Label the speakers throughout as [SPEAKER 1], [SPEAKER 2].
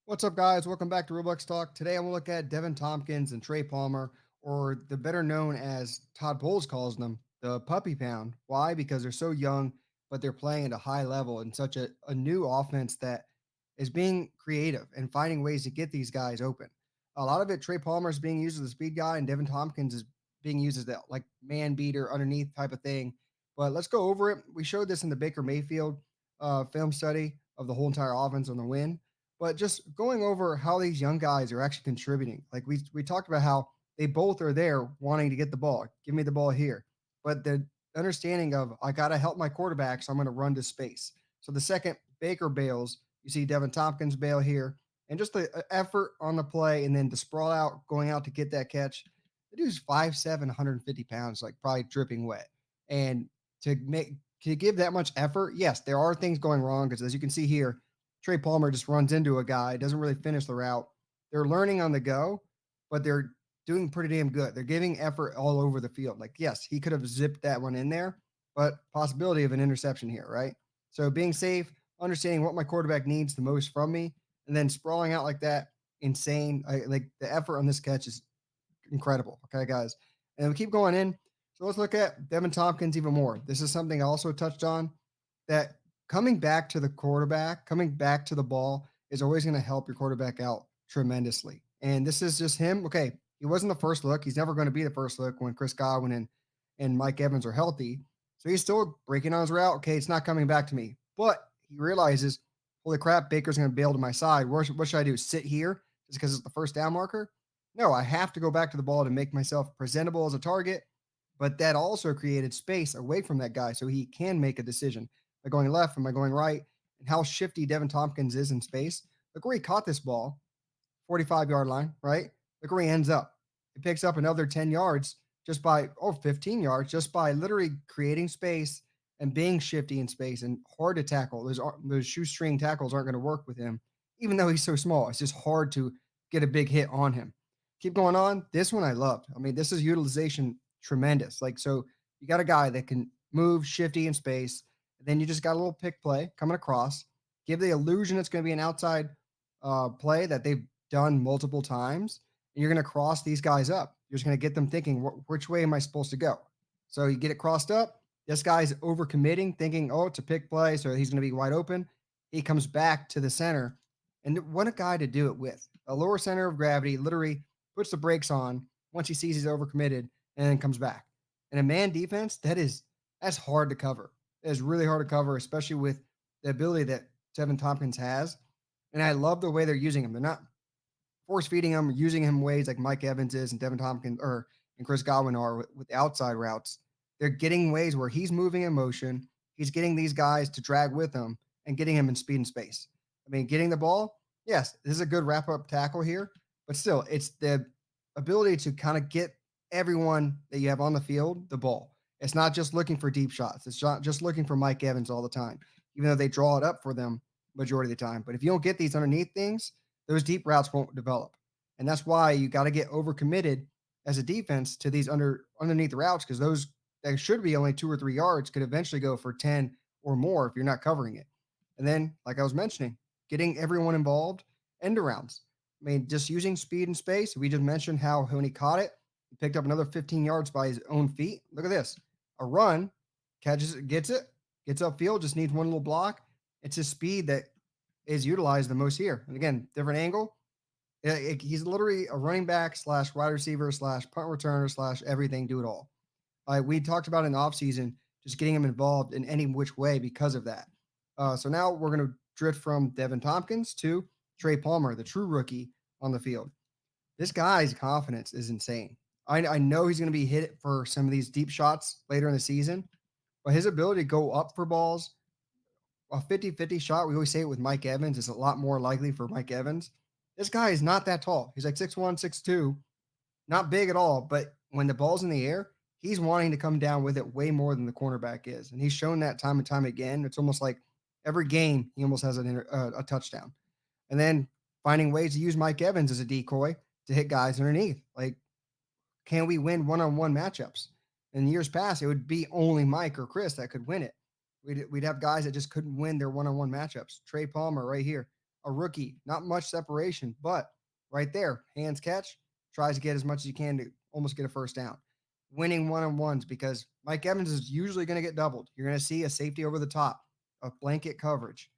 [SPEAKER 1] What's up, guys? Welcome back to Roblox Talk. Today I'm going to look at Devin Tompkins and Trey Palmer, or the better known as Todd Bowles calls them, the puppy pound. Why? Because they're so young, but they're playing at a high level in such a new offense that is being creative and finding ways to get these guys open. A lot of it, Trey Palmer is being used as a speed guy, and Devin Tompkins is being used as that like man beater underneath type of thing. But let's go over it. We showed this in the Baker Mayfield film study of the whole entire offense on the win, but just going over how these young guys are actually contributing. Like we talked about how they both are there wanting to get the ball. Give me the ball here. But the understanding of I gotta help my quarterback, so I'm gonna run to space. So the second Baker bails, you see Devin Tompkins bail here, and just the effort on the play, and then the sprawl out, going out to get that catch. The dude's 5'7", 150 pounds, like probably dripping wet. And to give that much effort, yes, there are things going wrong because as you can see here, Trey Palmer just runs into a guy, doesn't really finish the route. They're learning on the go, but they're doing pretty damn good. They're giving effort all over the field. Like, yes, he could have zipped that one in there, but possibility of an interception here, right? So being safe, understanding what my quarterback needs the most from me, and then sprawling out like that, insane. Like the effort on this catch is incredible. Okay, guys. And we keep going in. So let's look at Devin Tompkins even more. This is something I also touched on that coming back to the quarterback, coming back to the ball is always going to help your quarterback out tremendously. And this is just him. Okay, he wasn't the first look. He's never going to be the first look when Chris Godwin and Mike Evans are healthy. So he's still breaking on his route. Okay, it's not coming back to me. But he realizes, holy crap, Baker's going to bail to my side. What should I do? Sit here just because it's the first down marker? No, I have to go back to the ball to make myself presentable as a target. But that also created space away from that guy so he can make a decision. Am I going left? Am I going right? And how shifty Devin Tompkins is in space. Look where he caught this ball, 45-yard line, right? Look where he ends up. He picks up another 10 yards just by, 15 yards, just by literally creating space and being shifty in space and hard to tackle. Those shoestring tackles aren't going to work with him, even though he's so small. It's just hard to get a big hit on him. Keep going on. This one I loved. I mean, this is utilization tremendous. Like, so you got a guy that can move shifty in space. And then you just got a little pick play coming across. Give the illusion it's going to be an outside play that they've done multiple times. And you're going to cross these guys up. You're just going to get them thinking, which way am I supposed to go? So you get it crossed up. This guy's overcommitting, thinking, oh, it's a pick play. So he's going to be wide open. He comes back to the center. And what a guy to do it with. A lower center of gravity literally puts the brakes on once he sees he's overcommitted and then comes back. In a man defense, that's hard to cover. It is really hard to cover, especially with the ability that Devin Tompkins has. And I love the way they're using him. They're not force feeding him, using him ways like Mike Evans is and Devin Tompkins and Chris Godwin are with outside routes. They're getting ways where he's moving in motion. He's getting these guys to drag with him and getting him in speed and space. I mean, getting the ball, yes, this is a good wrap up tackle here, but still, it's the ability to kind of get everyone that you have on the field the ball. It's not just looking for deep shots. It's not just looking for Mike Evans all the time, even though they draw it up for them majority of the time. But if you don't get these underneath things, those deep routes won't develop. And that's why you got to get overcommitted as a defense to these underneath routes, because those that should be only 2 or 3 yards could eventually go for 10 or more if you're not covering it. And then, like I was mentioning, getting everyone involved, end arounds. I mean, just using speed and space. We just mentioned how when he caught it, he picked up another 15 yards by his own feet. Look at this. A run, catches it, gets upfield, just needs one little block. It's his speed that is utilized the most here. And again, different angle. He's literally a running back slash wide receiver slash punt returner slash everything, do it all. We talked about in the offseason, just getting him involved in any which way because of that. So now we're going to drift from Devin Tompkins to Trey Palmer, the true rookie on the field. This guy's confidence is insane. I know he's going to be hit for some of these deep shots later in the season, but his ability to go up for balls, a 50-50 shot, we always say it with Mike Evans, is a lot more likely for Mike Evans. This guy is not that tall. He's like 6'1", 6'2", not big at all, but when the ball's in the air, he's wanting to come down with it way more than the cornerback is. And he's shown that time and time again. It's almost like every game he almost has a touchdown. And then finding ways to use Mike Evans as a decoy to hit guys underneath. Like, can we win one-on-one matchups? In years past, it would be only Mike or Chris that could win it. We'd have guys that just couldn't win their one-on-one matchups. Trey Palmer right here. a rookie, not much separation, but right there, hands catch, tries to get as much as he can to almost get a first down. Winning one on ones because Mike Evans is usually going to get doubled. You're going to see a safety over the top, a blanket coverage.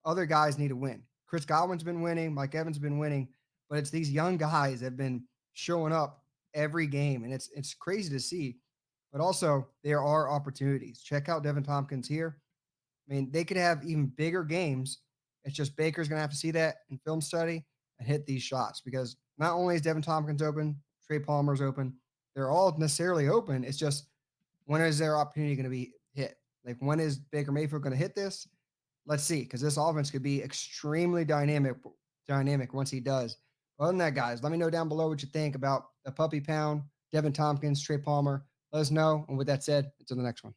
[SPEAKER 1] Other guys need to win. Chris Godwin's been winning, Mike Evans has been winning, but it's these young guys that have been showing up every game, and it's crazy to see. But also, there are opportunities. Check out Devin Tompkins here. I mean, they could have even bigger games. It's just Baker's going to have to see that in film study and hit these shots because not only is Devin Tompkins open, Trey Palmer's open, they're all necessarily open. It's just when is their opportunity going to be hit? Like, when is Baker Mayfield going to hit this? Let's see, because this offense could be extremely dynamic once he does. Other than that, guys, let me know down below what you think about the puppy pound, Devin Tompkins, Trey Palmer. Let us know. And with that said, until the next one.